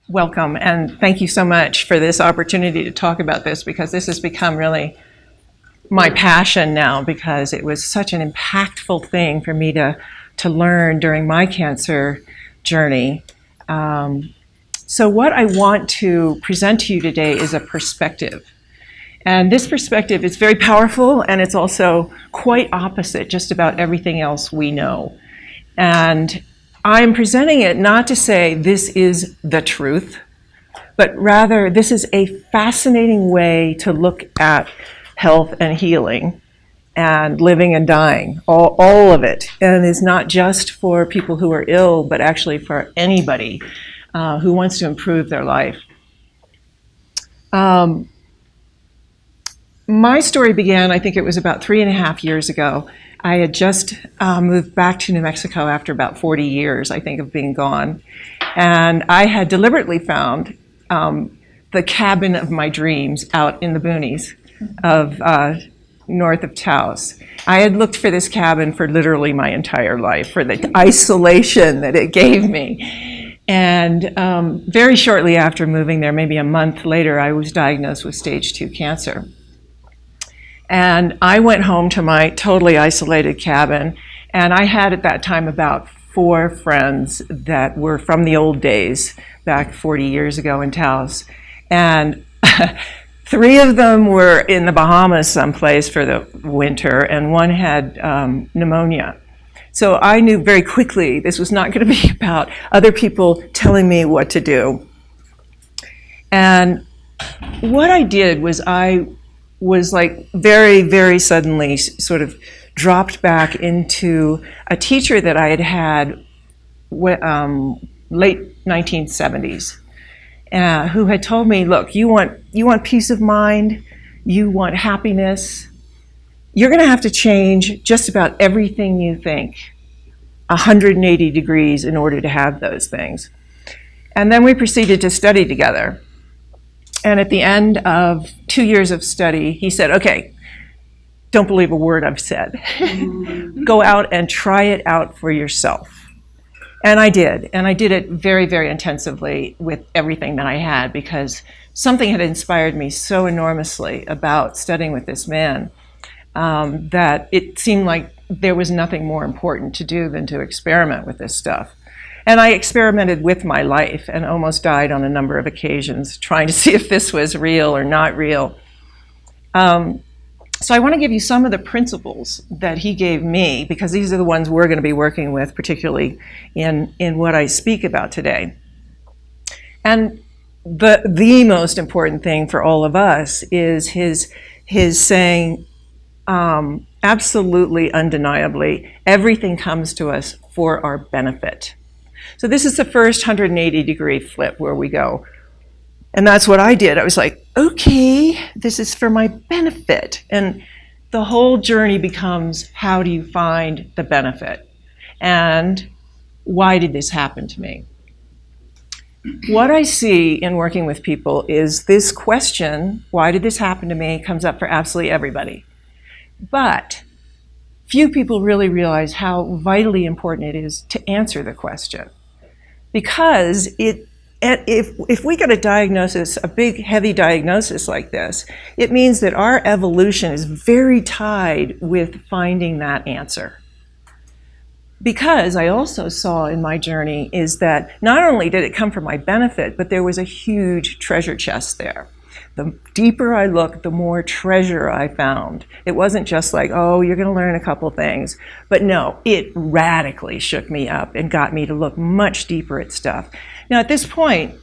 Welcome, and thank you so much for this opportunity to talk about this, because this has become really my passion now, because it was such an impactful thing for me to learn during my cancer journey. So what I want to present to you today is a perspective. And this perspective is very powerful, and it's also quite opposite just about everything else we know. And I'm presenting it not to say this is the truth, but rather this is a fascinating way to look at health and healing and living and dying, all of it. And it's not just for people who are ill, but actually for anybody who wants to improve their life. My story began, I think it was about 3.5 years ago. I had just moved back to New Mexico after about 40 years, I think, of being gone. And I had deliberately found the cabin of my dreams out in the boonies of north of Taos. I had looked for this cabin for literally my entire life, for the isolation that it gave me. And very shortly after moving there, maybe a month later, I was diagnosed with stage 2 cancer. And I went home to my totally isolated cabin, and I had at that time about 4 friends that were from the old days, back 40 years ago in Taos. And 3 of them were in the Bahamas someplace for the winter, and 1 had pneumonia. So I knew very quickly this was not going to be about other people telling me what to do. And what I did was I was like very, very suddenly sort of dropped back into a teacher that I had had late 1970s, who had told me, look, you want peace of mind, you want happiness, you're going to have to change just about everything you think 180 degrees in order to have those things. And then we proceeded to study together. And at the end of 2 years of study, he said, okay, don't believe a word I've said. Go out and try it out for yourself. And I did. And I did it very, very intensively with everything that I had, because something had inspired me so enormously about studying with this man that it seemed like there was nothing more important to do than to experiment with this stuff. And I experimented with my life and almost died on a number of occasions trying to see if this was real or not real. So I want to give you some of the principles that he gave me, because these are the ones we're going to be working with, particularly in what I speak about today. And the most important thing for all of us is his saying, absolutely, undeniably, everything comes to us for our benefit. So this is the first 180-degree flip where we go. And that's what I did. I was like, okay, this is for my benefit. And the whole journey becomes, how do you find the benefit? And why did this happen to me? What I see in working with people is this question, why did this happen to me, comes up for absolutely everybody. But few people really realize how vitally important it is to answer the question. Because if we get a diagnosis, a big, heavy diagnosis like this, it means that our evolution is very tied with finding that answer. Because I also saw in my journey is that not only did it come for my benefit, but there was a huge treasure chest there. The deeper I looked, the more treasure I found. It wasn't just like, oh, you're going to learn a couple things. But no, it radically shook me up and got me to look much deeper at stuff. Now, at this point,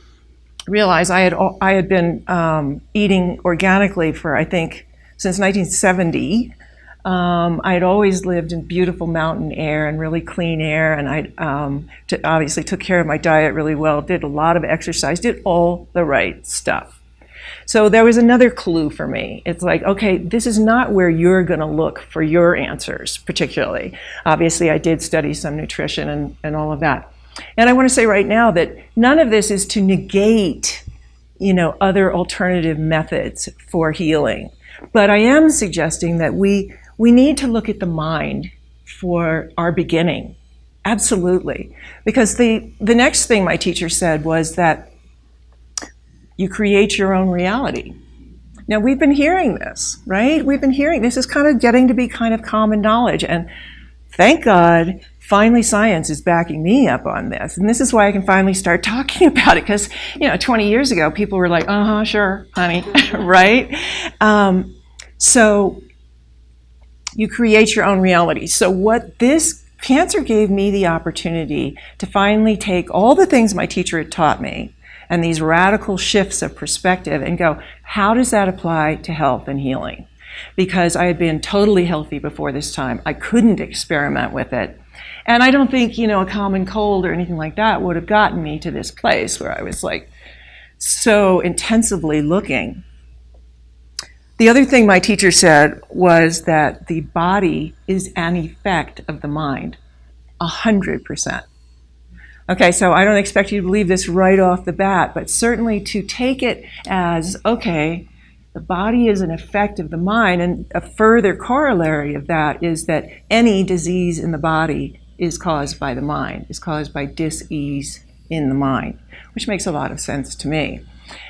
realize I had been eating organically for, I think, since 1970. I had always lived in beautiful mountain air and really clean air, and I obviously took care of my diet really well, did a lot of exercise, did all the right stuff. So there was another clue for me. It's like, okay, this is not where you're going to look for your answers, particularly. Obviously, I did study some nutrition and all of that. And I want to say right now that none of this is to negate, other alternative methods for healing. But I am suggesting that we need to look at the mind for our beginning. Absolutely. Because the next thing my teacher said was that You create your own reality. Now, we've been hearing this, right? We've been hearing this is kind of getting to be kind of common knowledge. And thank God, finally science is backing me up on this. And this is why I can finally start talking about it. Because, 20 years ago, people were like, sure, honey, right? So you create your own reality. So what this cancer gave me the opportunity to finally take all the things my teacher had taught me and these radical shifts of perspective and go, how does that apply to health and healing? Because I had been totally healthy before this time. I couldn't experiment with it. And I don't think, a common cold or anything like that would have gotten me to this place where I was like so intensively looking. The other thing my teacher said was that the body is an effect of the mind, 100%. Okay, so I don't expect you to believe this right off the bat, but certainly to take it as, okay, the body is an effect of the mind, and a further corollary of that is that any disease in the body is caused by the mind, is caused by dis-ease in the mind, which makes a lot of sense to me.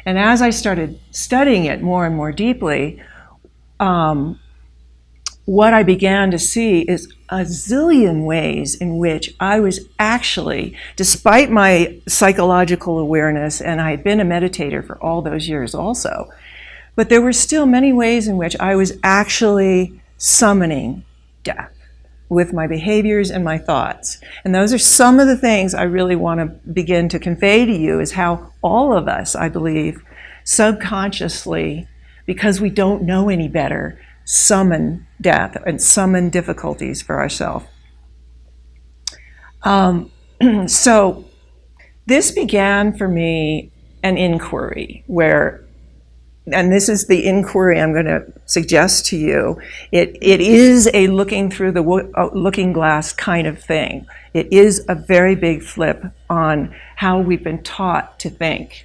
And as I started studying it more and more deeply, what I began to see is a zillion ways in which I was actually, despite my psychological awareness, and I had been a meditator for all those years also, but there were still many ways in which I was actually summoning death with my behaviors and my thoughts. And those are some of the things I really want to begin to convey to you, is how all of us, I believe, subconsciously, because we don't know any better, summon death and summon difficulties for ourselves. So this began for me an inquiry where, and this is the inquiry I'm going to suggest to you, it is a looking through the looking glass kind of thing. It is a very big flip on how we've been taught to think.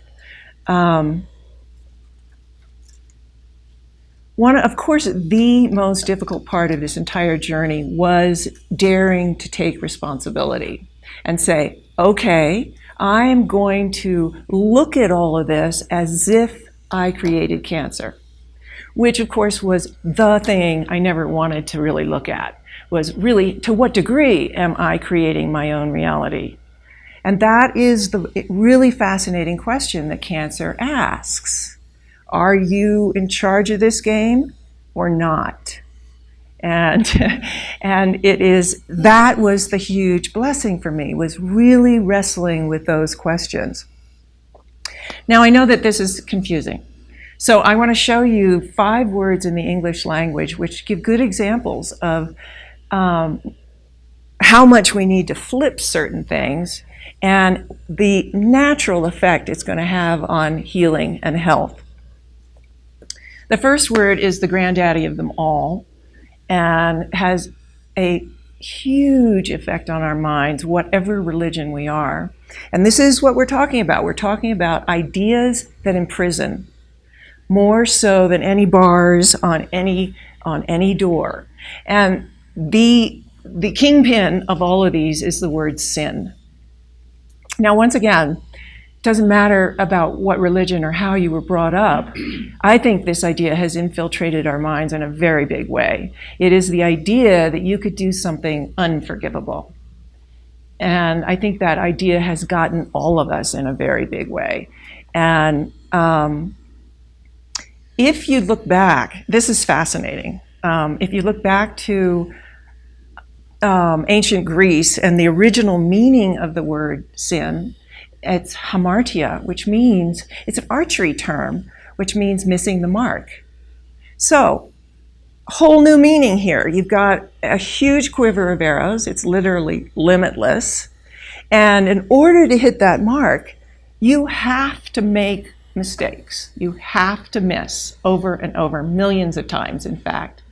Of course, the most difficult part of this entire journey was daring to take responsibility and say, okay, I am going to look at all of this as if I created cancer, which of course was the thing I never wanted to really look at, was really, to what degree am I creating my own reality? And that is the really fascinating question that cancer asks. Are you in charge of this game or not? And that was the huge blessing for me, was really wrestling with those questions. Now I know that this is confusing. So I want to show you 5 words in the English language which give good examples of how much we need to flip certain things and the natural effect it's going to have on healing and health. The first word is the granddaddy of them all and has a huge effect on our minds, whatever religion we are. And this is what we're talking about. We're talking about ideas that imprison, more so than any bars on any door. And the kingpin of all of these is the word sin. Now, once again, it doesn't matter about what religion or how you were brought up. I think this idea has infiltrated our minds in a very big way. It is the idea that you could do something unforgivable. And I think that idea has gotten all of us in a very big way. And if you look back, this is fascinating. If you look back to ancient Greece and the original meaning of the word sin, it's hamartia, which means, it's an archery term, which means missing the mark. So, whole new meaning here. You've got a huge quiver of arrows. It's literally limitless. And in order to hit that mark, you have to make mistakes. You have to miss over and over, millions of times, in fact.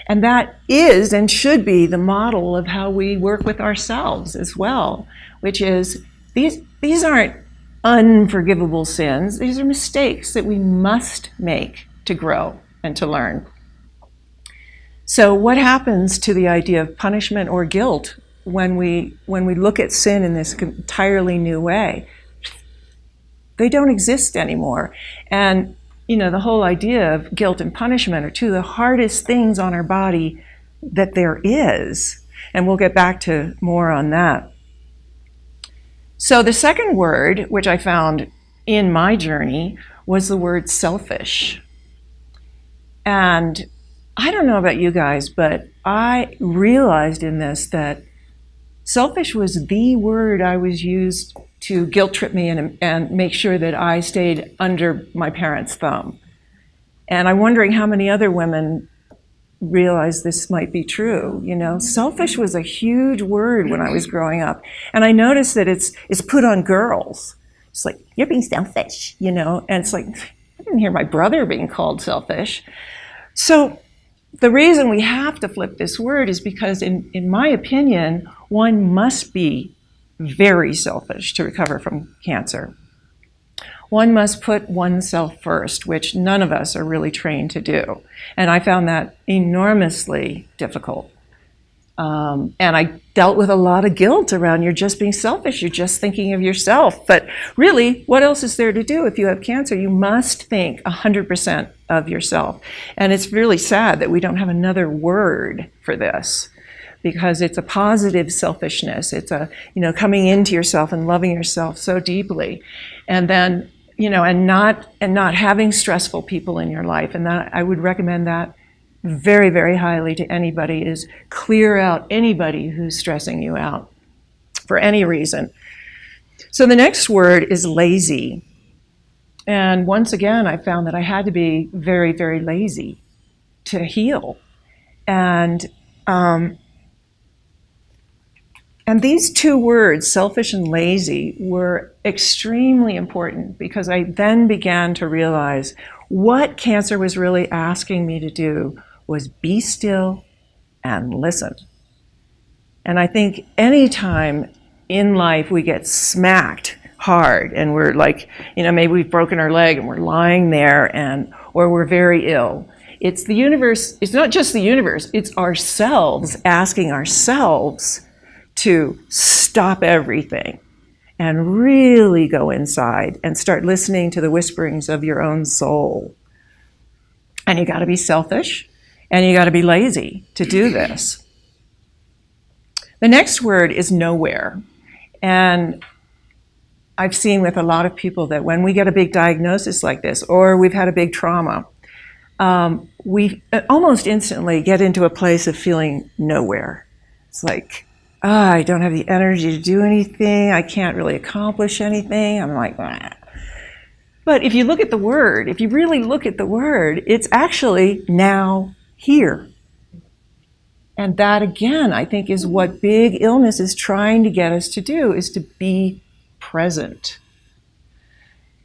And that is and should be the model of how we work with ourselves as well, which is these aren't unforgivable sins. These are mistakes that we must make to grow and to learn. So what happens to the idea of punishment or guilt when we look at sin in this entirely new way? They don't exist anymore. And, the whole idea of guilt and punishment are two of the hardest things on our body that there is. And we'll get back to more on that. So the second word, which I found in my journey, was the word selfish. And I don't know about you guys, but I realized in this that selfish was the word I was used to guilt trip me and make sure that I stayed under my parents' thumb. And I'm wondering how many other women realize this might be true. Selfish was a huge word when I was growing up. And I noticed that it's put on girls. It's like, you're being selfish, and it's like, I didn't hear my brother being called selfish. So the reason we have to flip this word is because, in my opinion, one must be very selfish to recover from cancer. One must put oneself first, which none of us are really trained to do. And I found that enormously difficult. And I dealt with a lot of guilt around, you're just being selfish, you're just thinking of yourself. But really, what else is there to do if you have cancer? You must think 100% of yourself. And it's really sad that we don't have another word for this, because it's a positive selfishness. It's a, coming into yourself and loving yourself so deeply. And then, and not having stressful people in your life. And that, I would recommend that very, very highly to anybody, is clear out anybody who's stressing you out for any reason. So the next word is lazy. And once again, I found that I had to be very, very lazy to heal. And these two words, selfish and lazy, were extremely important, because I then began to realize what cancer was really asking me to do was be still and listen. And I think anytime in life we get smacked hard and we're like, maybe we've broken our leg and we're lying there, or we're very ill, it's the universe, it's not just the universe, it's ourselves asking ourselves to stop everything and really go inside and start listening to the whisperings of your own soul. And you got to be selfish, and you got to be lazy to do this. The next word is nowhere. And I've seen with a lot of people that when we get a big diagnosis like this, or we've had a big trauma, we almost instantly get into a place of feeling nowhere. It's like, I don't have the energy to do anything. I can't really accomplish anything. I'm like, ah. But if you look at the word, if you really look at the word, it's actually now here. And that, again, I think is what big illness is trying to get us to do, is to be present.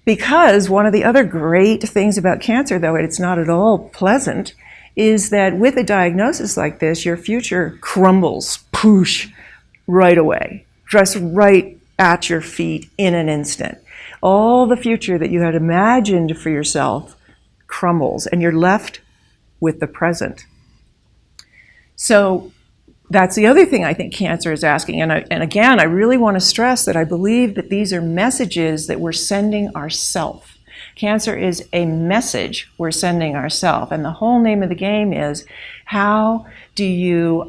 Because one of the other great things about cancer, though it's not at all pleasant, is that with a diagnosis like this, your future crumbles, poosh, right away, just right at your feet in an instant. All the future that you had imagined for yourself crumbles, and you're left with the present. So that's the other thing I think cancer is asking. And again, I really want to stress that I believe that these are messages that we're sending ourself. Cancer is a message we're sending ourself. And the whole name of the game is, how do you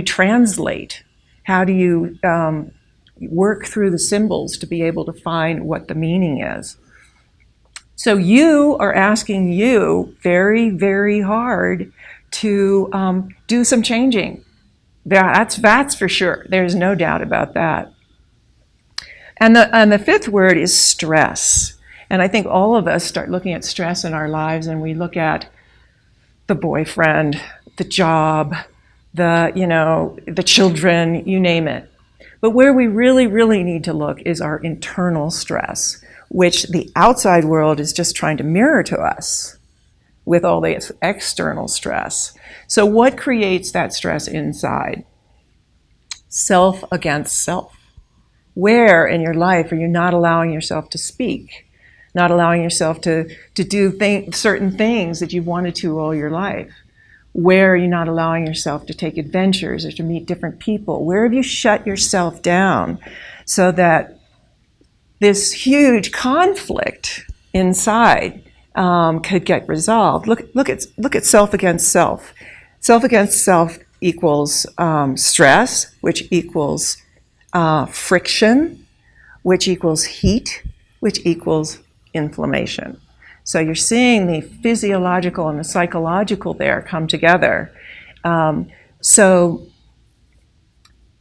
translate? How do you work through the symbols to be able to find what the meaning is? So you are asking you very, very hard to do some changing. That's for sure. There's no doubt about that. And the fifth word is stress. And I think all of us start looking at stress in our lives, and we look at the boyfriend, the job, the children, you name it. But where we really, really need to look is our internal stress, which the outside world is just trying to mirror to us with all the external stress. So what creates that stress inside? Self against self. Where in your life are you not allowing yourself to speak? Not allowing yourself to do certain things that you've wanted to all your life? Where are you not allowing yourself to take adventures or to meet different people? Where have you shut yourself down so that this huge conflict inside could get resolved. Look at self against self. Self against self equals stress, which equals friction, which equals heat, which equals inflammation. So you're seeing the physiological and the psychological there come together. So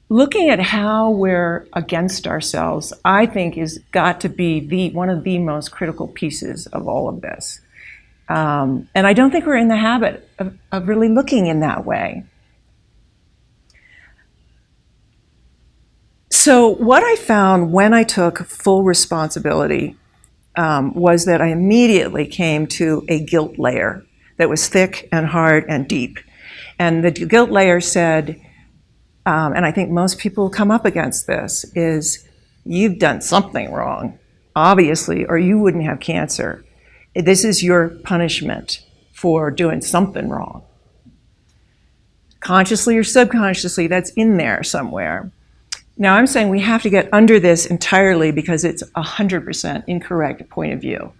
looking at how we're against ourselves, I think, is got to be one of the most critical pieces of all of this. And I don't think we're in the habit of really looking in that way. So what I found when I took full responsibility was that I immediately came to a guilt layer that was thick and hard and deep. And the guilt layer said, and I think most people come up against this, is you've done something wrong, obviously, or you wouldn't have cancer. This is your punishment for doing something wrong. Consciously or subconsciously, that's in there somewhere. Now, I'm saying we have to get under this entirely because it's 100% incorrect point of view.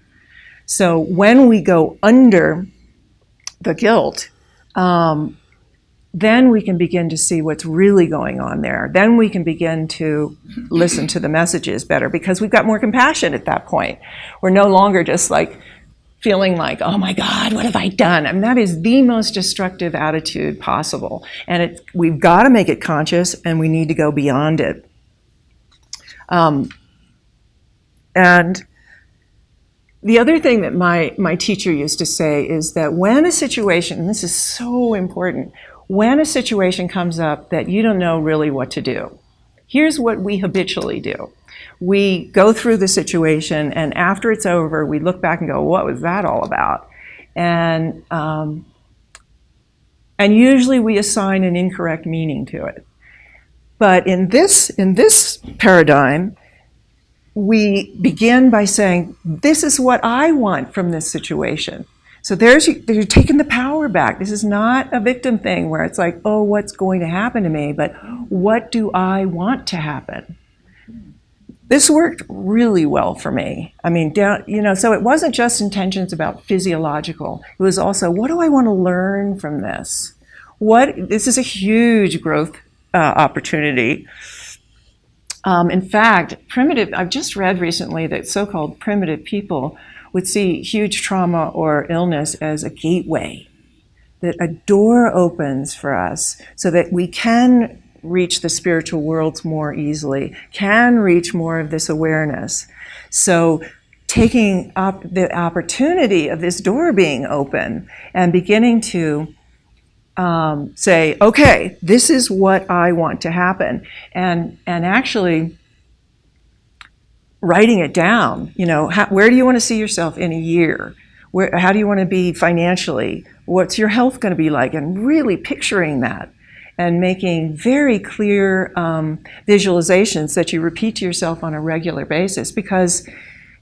So when we go under the guilt, then we can begin to see what's really going on there. Then we can begin to listen to the messages better because we've got more compassion at that point. We're no longer just like feeling like, oh my God, what have I done? I mean, that is the most destructive attitude possible. And we've got to make it conscious, and we need to go beyond it. And the other thing that my teacher used to say is that when a situation, and this is so important, when a situation comes up that you don't know really what to do, here's what we habitually do. We go through the situation, and after it's over, we look back and go, what was that all about? And usually we assign an incorrect meaning to it. But in this paradigm, we begin by saying, this is what I want from this situation. So you're taking the power back. This is not a victim thing where it's like, oh, what's going to happen to me? But what do I want to happen? This worked really well for me. I mean, so it wasn't just intentions about physiological. It was also, what do I want to learn from this? This is a huge growth opportunity. In fact, I've just read recently that so-called primitive people would see huge trauma or illness as a gateway, that a door opens for us so that we can reach the spiritual worlds more easily, can reach more of this awareness. So taking up the opportunity of this door being open and beginning to say, okay, this is what I want to happen, and actually writing it down. Where do you want to see yourself in a year? How do you want to be financially? What's your health going to be like? And really picturing that and making very clear visualizations that you repeat to yourself on a regular basis. Because,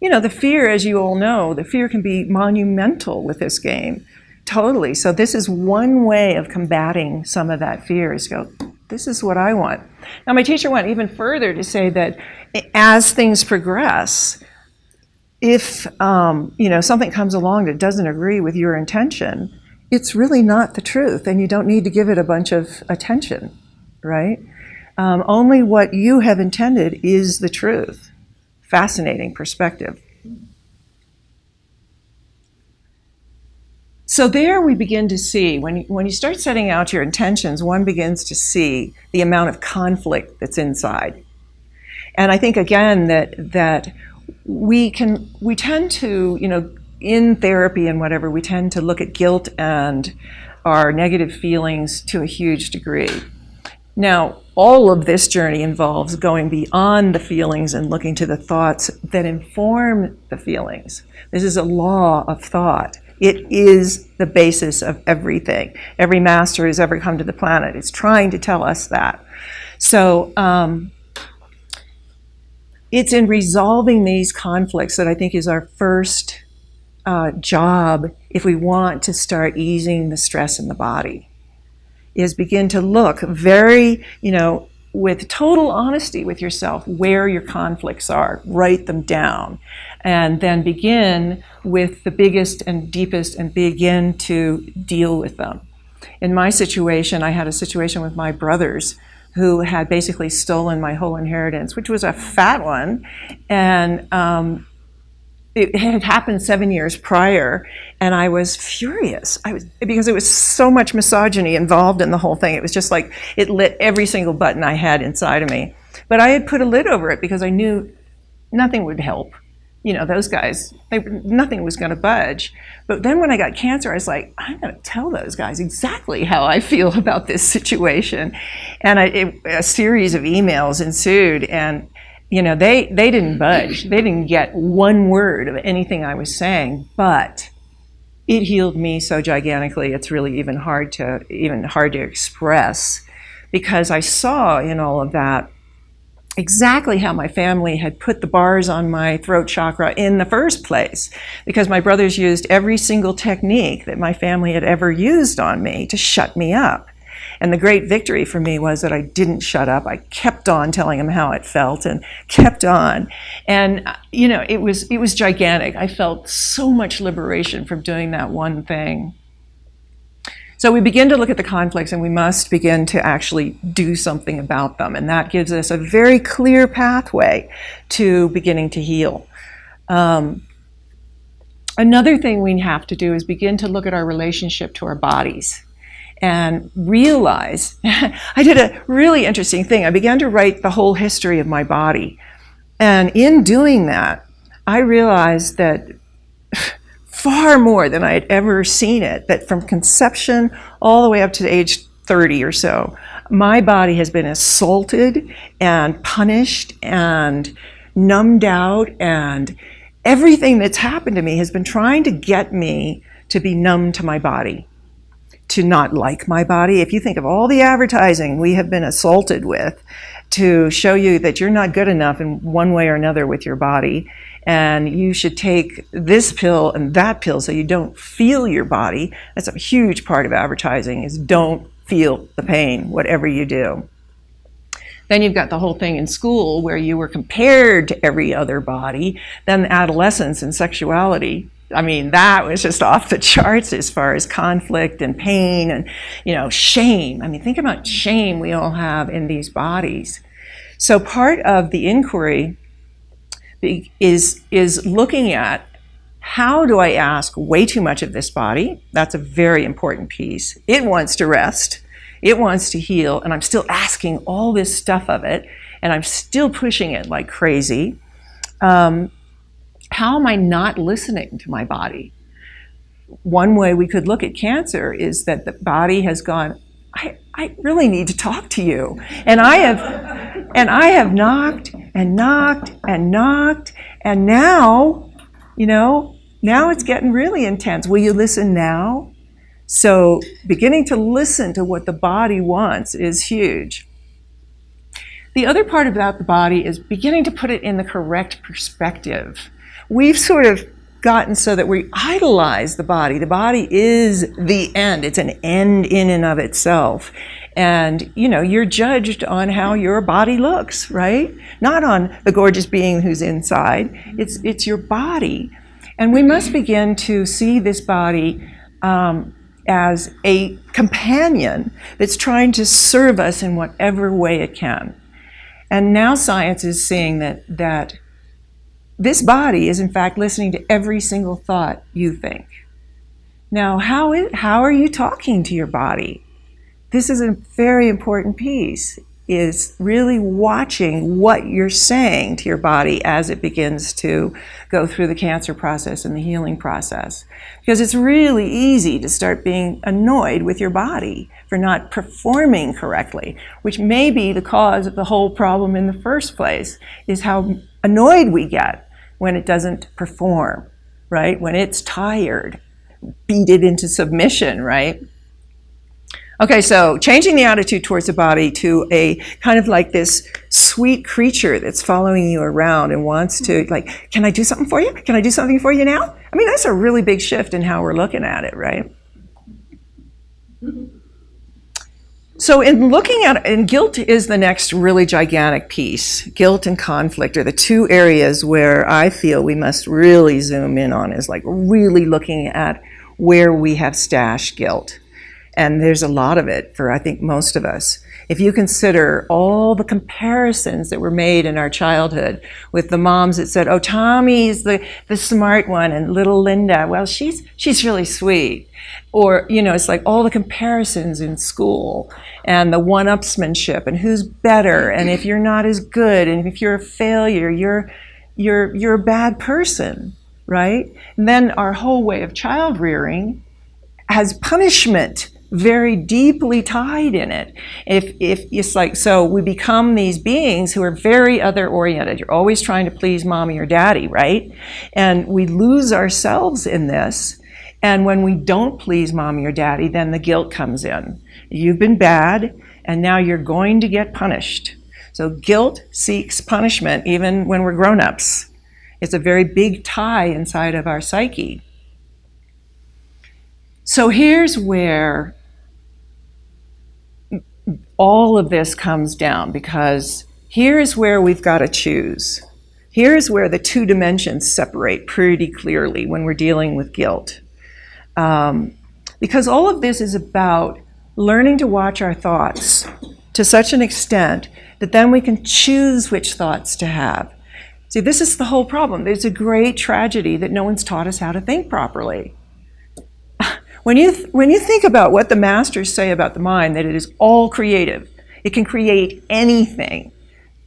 the fear, as you all know, the fear can be monumental with this game. Totally. So this is one way of combating some of that fear, is go, this is what I want. Now, my teacher went even further to say that as things progress, if something comes along that doesn't agree with your intention, it's really not the truth, and you don't need to give it a bunch of attention, right? Only what you have intended is the truth. Fascinating perspective. So there we begin to see, when you start setting out your intentions, one begins to see the amount of conflict that's inside. And I think, again, that we tend to, in therapy and whatever, we tend to look at guilt and our negative feelings to a huge degree. Now, all of this journey involves going beyond the feelings and looking to the thoughts that inform the feelings. This is a law of thought. It is the basis of everything. Every master who's ever come to the planet is trying to tell us that. So it's in resolving these conflicts that I think is our first job if we want to start easing the stress in the body, is begin to look very, with total honesty with yourself where your conflicts are. Write them down. And then begin with the biggest and deepest and begin to deal with them. In my situation, I had a situation with my brothers who had basically stolen my whole inheritance, which was a fat one. And it had happened 7 years prior, and I was furious. Because there was so much misogyny involved in the whole thing. It was just like it lit every single button I had inside of me. But I had put a lid over it because I knew nothing would help. You know, those guys, nothing was going to budge. But then when I got cancer, I was like, I'm going to tell those guys exactly how I feel about this situation. And a series of emails ensued, and you know, they didn't budge. They didn't get one word of anything I was saying, but it healed me so gigantically. It's really even hard to express, because I saw in all of that exactly how my family had put the bars on my throat chakra in the first place, because my brothers used every single technique that my family had ever used on me to shut me up. And the great victory for me was that I didn't shut up. I kept on telling them how it felt and kept on. And, you know, it was gigantic. I felt so much liberation from doing that one thing. So we begin to look at the conflicts, and we must begin to actually do something about them. And that gives us a very clear pathway to beginning to heal. Another thing we have to do is begin to look at our relationship to our bodies. And realize, I did a really interesting thing. I began to write the whole history of my body. And in doing that, I realized that far more than I had ever seen it, that from conception all the way up to age 30 or so, my body has been assaulted and punished and numbed out, and everything that's happened to me has been trying to get me to be numb to my body, to not like my body. If you think of all the advertising we have been assaulted with to show you that you're not good enough in one way or another with your body, and you should take this pill and that pill so you don't feel your body. That's a huge part of advertising, is don't feel the pain, whatever you do. Then you've got the whole thing in school where you were compared to every other body. Then adolescence and sexuality. I mean, that was just off the charts as far as conflict and pain and, you know, shame. I mean, think about shame we all have in these bodies. So part of the inquiry is looking at, how do I ask way too much of this body? That's a very important piece. It wants to rest. It wants to heal. And I'm still asking all this stuff of it. And I'm still pushing it like crazy. How am I not listening to my body? One way we could look at cancer is that the body has gone, I really need to talk to you. And I have knocked and knocked and knocked, and now, you know, now it's getting really intense. Will you listen now? So beginning to listen to what the body wants is huge. The other part about the body is beginning to put it in the correct perspective. We've sort of gotten so that we idolize the body. The body is the end. It's an end in and of itself. And, you know, you're judged on how your body looks, right? Not on the gorgeous being who's inside. It's your body. And we must begin to see this body as a companion that's trying to serve us in whatever way it can. And now science is seeing that this body is in fact listening to every single thought you think. Now, how are you talking to your body? This is a very important piece, is really watching what you're saying to your body as it begins to go through the cancer process and the healing process. Because it's really easy to start being annoyed with your body for not performing correctly, which may be the cause of the whole problem in the first place, is how annoyed we get when it doesn't perform, right? When it's tired, beat it into submission, right? Okay, so changing the attitude towards the body to a kind of like this sweet creature that's following you around and wants to, like, can I do something for you? Can I do something for you now? I mean, that's a really big shift in how we're looking at it, right? So in looking at, and guilt is the next really gigantic piece. Guilt and conflict are the two areas where I feel we must really zoom in on, is like really looking at where we have stashed guilt. And there's a lot of it for, I think, most of us. If you consider all the comparisons that were made in our childhood with the moms that said, oh, Tommy's the smart one, and little Linda, well, she's really sweet. Or, you know, it's like all the comparisons in school and the one-upsmanship and who's better, and if you're not as good, and if you're a failure, you're a bad person, right? And then our whole way of child rearing has punishment very deeply tied in it. If it's like, so we become these beings who are very other oriented. You're always trying to please mommy or daddy, right? And we lose ourselves in this. And when we don't please mommy or daddy, then the guilt comes in. You've been bad, and now you're going to get punished. So guilt seeks punishment even when we're grown-ups. It's a very big tie inside of our psyche. So here's where all of this comes down, because here's where we've got to choose. Here's where the two dimensions separate pretty clearly when we're dealing with guilt. Because all of this is about learning to watch our thoughts to such an extent that then we can choose which thoughts to have. See, this is the whole problem. It's a great tragedy that no one's taught us how to think properly. When you think about what the masters say about the mind, that it is all creative, it can create anything.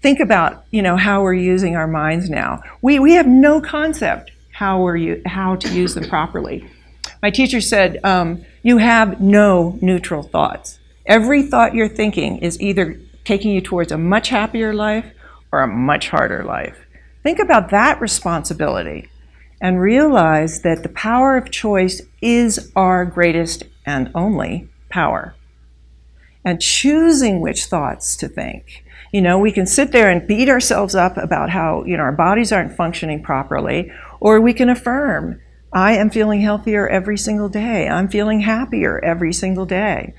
Think about, you know, how we're using our minds now. We have no concept how to use them properly. My teacher said, you have no neutral thoughts. Every thought you're thinking is either taking you towards a much happier life or a much harder life. Think about that responsibility and realize that the power of choice is our greatest and only power. And choosing which thoughts to think. You know, we can sit there and beat ourselves up about how, you know, our bodies aren't functioning properly, or we can affirm, I am feeling healthier every single day. I'm feeling happier every single day.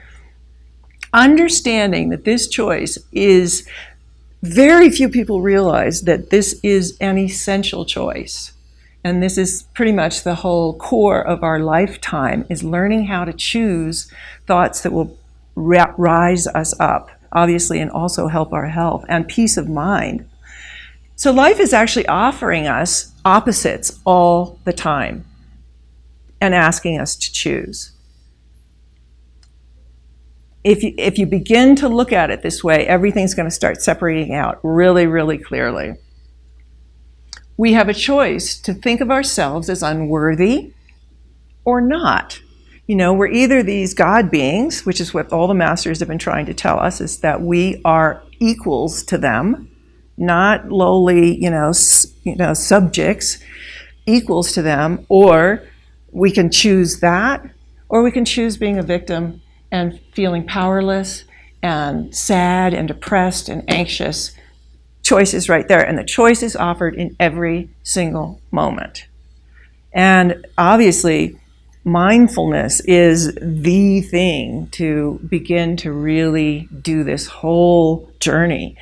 Understanding that this choice is, very few people realize that this is an essential choice. And this is pretty much the whole core of our lifetime, is learning how to choose thoughts that will rise us up, obviously, and also help our health and peace of mind. So life is actually offering us opposites all the time and asking us to choose. If you begin to look at it this way, everything's going to start separating out really, really clearly. We have a choice to think of ourselves as unworthy or not. You know, we're either these God beings, which is what all the masters have been trying to tell us, is that we are equals to them, not lowly, subjects, equals to them, or we can choose that, or we can choose being a victim and feeling powerless and sad and depressed and anxious. Choice is right there, and the choice is offered in every single moment. And obviously, mindfulness is the thing to begin to really do this whole journey,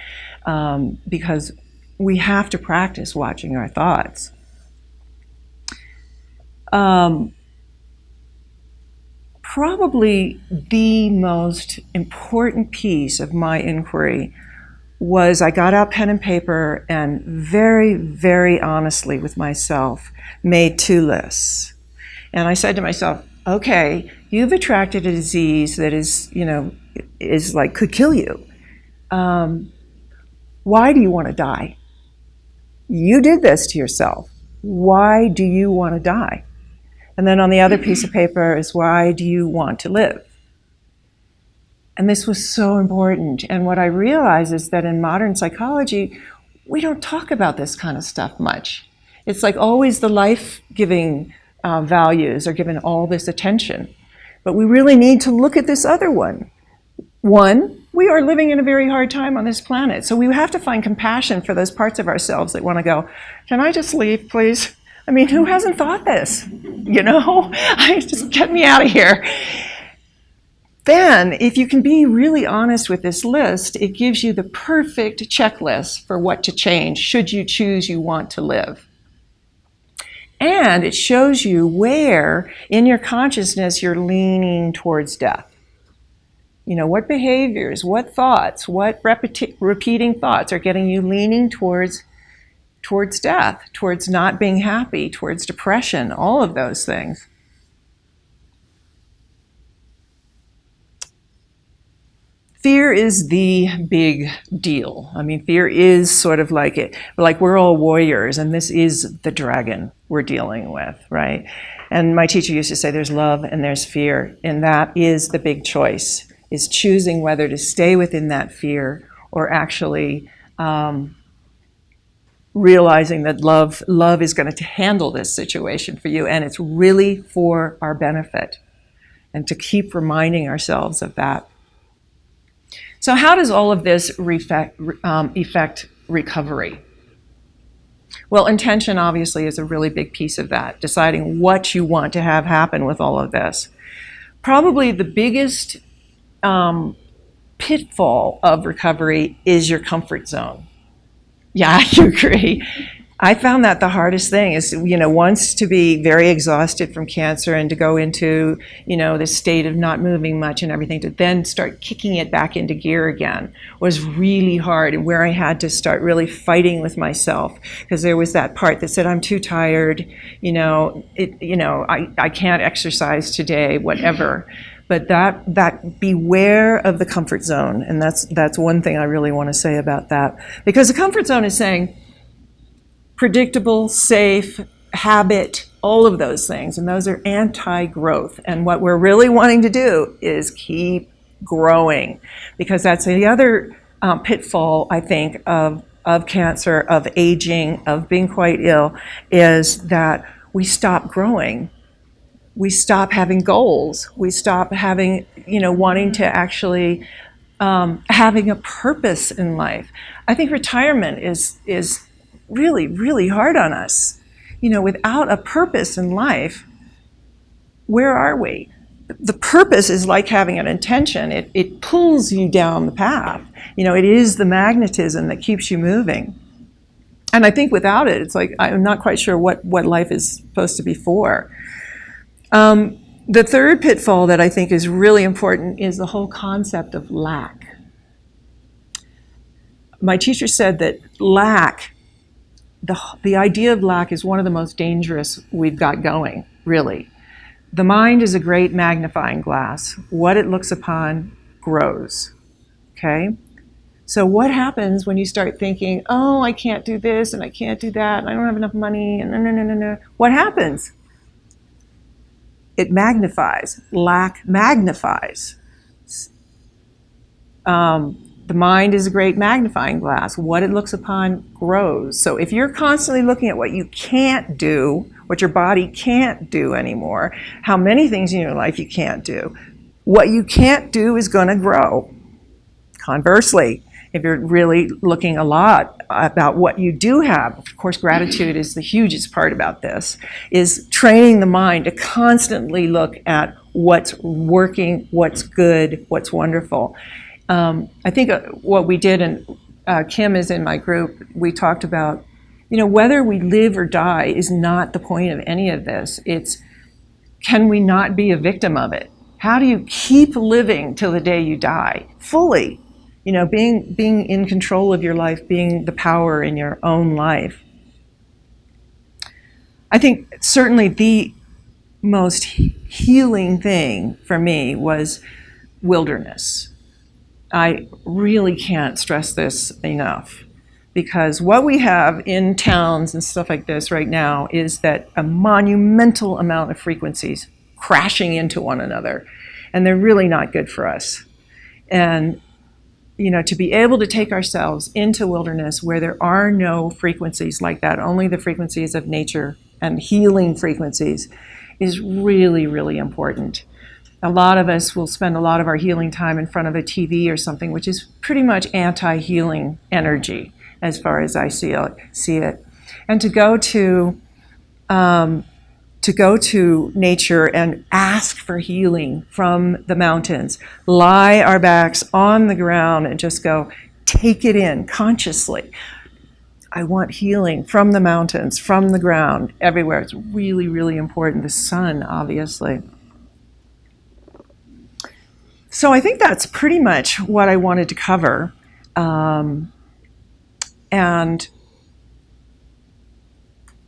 because we have to practice watching our thoughts. Probably the most important piece of my inquiry was I got out pen and paper and very, very honestly with myself made 2 lists. And I said to myself, okay, you've attracted a disease that is like could kill you. Why do you want to die? You did this to yourself. Why do you want to die? And then on the other piece of paper is, why do you want to live? And this was so important. And what I realized is that in modern psychology, we don't talk about this kind of stuff much. It's like always the life-giving values are given all this attention. But we really need to look at this other one. One, we are living in a very hard time on this planet. So we have to find compassion for those parts of ourselves that want to go, can I just leave, please? I mean, who hasn't thought this? Just get me out of here. then, if you can be really honest with this list, it gives you the perfect checklist for what to change should you choose you want to live. And it shows you where in your consciousness you're leaning towards death. You know, what behaviors, what thoughts, what repeating thoughts are getting you leaning towards death, towards not being happy, towards depression, all of those things. Fear is the big deal. I mean, fear is sort of like it, like we're all warriors, and this is the dragon we're dealing with, right? And my teacher used to say there's love and there's fear, and that is the big choice, is choosing whether to stay within that fear or actually realizing that love is going to handle this situation for you, and it's really for our benefit, and to keep reminding ourselves of that. So how does all of this affect recovery? Well, intention obviously is a really big piece of that, deciding what you want to have happen with all of this. Probably the biggest pitfall of recovery is your comfort zone. Yeah, you agree. I found that the hardest thing is, once to be very exhausted from cancer and to go into, this state of not moving much and everything, to then start kicking it back into gear again was really hard, and where I had to start really fighting with myself, because there was that part that said, I'm too tired, I can't exercise today, whatever. But that beware of the comfort zone, and that's one thing I really want to say about that, because the comfort zone is saying, predictable, safe, habit, all of those things. And those are anti-growth. And what we're really wanting to do is keep growing, because that's the other pitfall, I think, of cancer, of aging, of being quite ill, is that we stop growing. We stop having goals. We stop having, wanting to actually having a purpose in life. I think retirement is really, really hard on us. Without a purpose in life, where are we? The purpose is like having an intention. It pulls you down the path. It is the magnetism that keeps you moving. And I think without it, it's like, I'm not quite sure what life is supposed to be for. The third pitfall that I think is really important is the whole concept of lack. My teacher said that lack, the idea of lack, is one of the most dangerous we've got going, really. The mind is a great magnifying glass. What it looks upon grows, okay? So what happens when you start thinking, oh, I can't do this, and I can't do that, and I don't have enough money, and no. What happens? It magnifies. Lack magnifies. The mind is a great magnifying glass. What it looks upon grows. So if you're constantly looking at what you can't do, what your body can't do anymore, how many things in your life you can't do, what you can't do is going to grow. Conversely, if you're really looking a lot about what you do have, of course, gratitude is the hugest part about this, is training the mind to constantly look at what's working, what's good, what's wonderful. I think what we did, and Kim is in my group, we talked about, whether we live or die is not the point of any of this. It's, can we not be a victim of it? How do you keep living till the day you die, fully? Being in control of your life, being the power in your own life. I think certainly the most healing thing for me was wilderness. I really can't stress this enough, because what we have in towns and stuff like this right now is that a monumental amount of frequencies crashing into one another, and they're really not good for us. And to be able to take ourselves into wilderness where there are no frequencies like that, only the frequencies of nature and healing frequencies, is really, really important. A lot of us will spend a lot of our healing time in front of a TV or something, which is pretty much anti-healing energy, as far as I see it. And to go to to go to nature and ask for healing from the mountains. Lie our backs on the ground and just go, take it in consciously. I want healing from the mountains, from the ground, everywhere. It's really, really important. The sun, obviously. So I think that's pretty much what I wanted to cover. And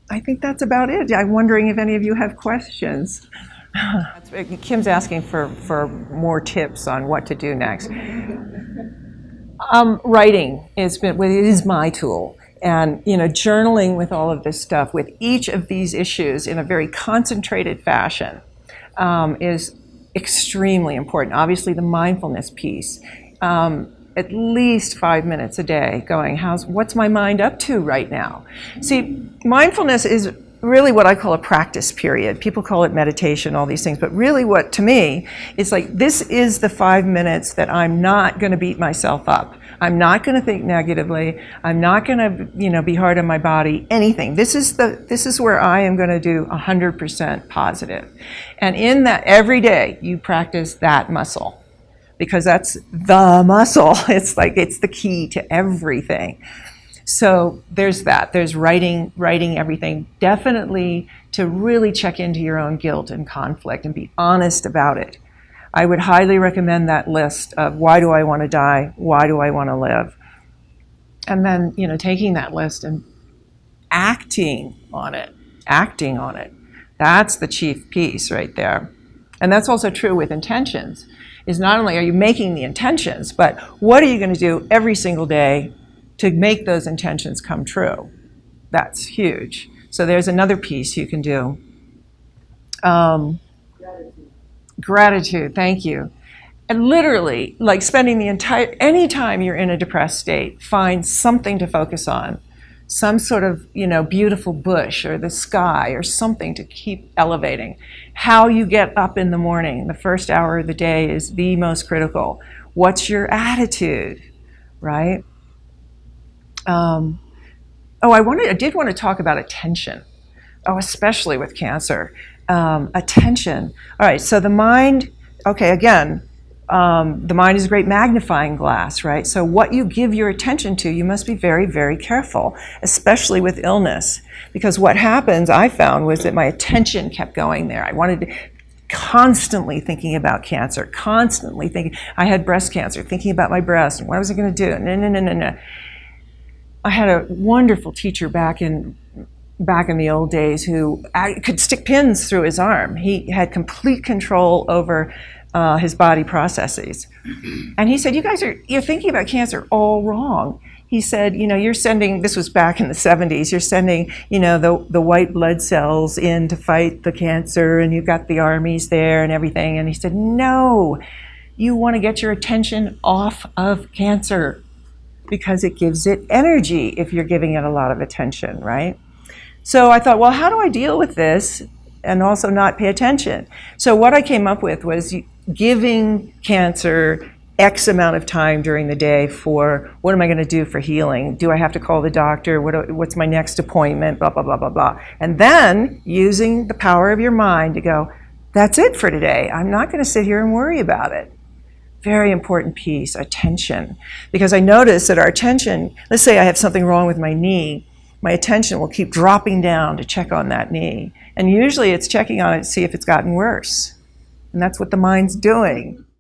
I think that's about it. I'm wondering if any of you have questions. Kim's asking for more tips on what to do next. Writing is my tool. And, journaling with all of this stuff, with each of these issues in a very concentrated fashion, is extremely important. Obviously, the mindfulness piece. At least 5 minutes a day going, what's my mind up to right now? See, mindfulness is really what I call a practice period. People call it meditation, all these things, but really what, to me, is like, this is the 5 minutes that I'm not going to beat myself up. I'm not going to think negatively. I'm not going to, be hard on my body, anything. This is where I am going to do 100% positive. And in that, every day, you practice that muscle. Because that's the muscle. It's the key to everything. So there's that. There's writing everything. Definitely to really check into your own guilt and conflict and be honest about it. I would highly recommend that list of why do I want to die? Why do I want to live? And then, taking that list and acting on it. That's the chief piece right there. And that's also true with intentions. Is not only are you making the intentions, but what are you going to do every single day to make those intentions come true? That's huge. So there's another piece you can do. Gratitude, thank you. And literally, like spending anytime you're in a depressed state, find something to focus on. Some sort of, beautiful bush or the sky or something to keep elevating. How you get up in the morning, the first hour of the day is the most critical. What's your attitude, right? I did want to talk about attention. Especially with cancer. Attention. All right, so the mind, again, the mind is a great magnifying glass, right? So what you give your attention to, you must be very, very careful, especially with illness. Because what happens, I found, was that my attention kept going there. I wanted to constantly thinking about cancer, constantly thinking, I had breast cancer, thinking about my breast, and what was I going to do? No. I had a wonderful teacher back in the old days who could stick pins through his arm. He had complete control over his body processes. And he said, you're thinking about cancer all wrong. He said, you're sending, this was back in the 70s, you're sending, the white blood cells in to fight the cancer, and you've got the armies there and everything. And he said, no, you want to get your attention off of cancer because it gives it energy if you're giving it a lot of attention, right? So I thought, well, how do I deal with this and also not pay attention? So what I came up with was giving cancer X amount of time during the day for what am I going to do for healing? Do I have to call the doctor? What's my next appointment? Blah, blah, blah, blah, blah. And then using the power of your mind to go, that's it for today. I'm not going to sit here and worry about it. Very important piece, attention. Because I notice that our attention, let's say I have something wrong with my knee, my attention will keep dropping down to check on that knee. And usually it's checking on it to see if it's gotten worse. And that's what the mind's doing.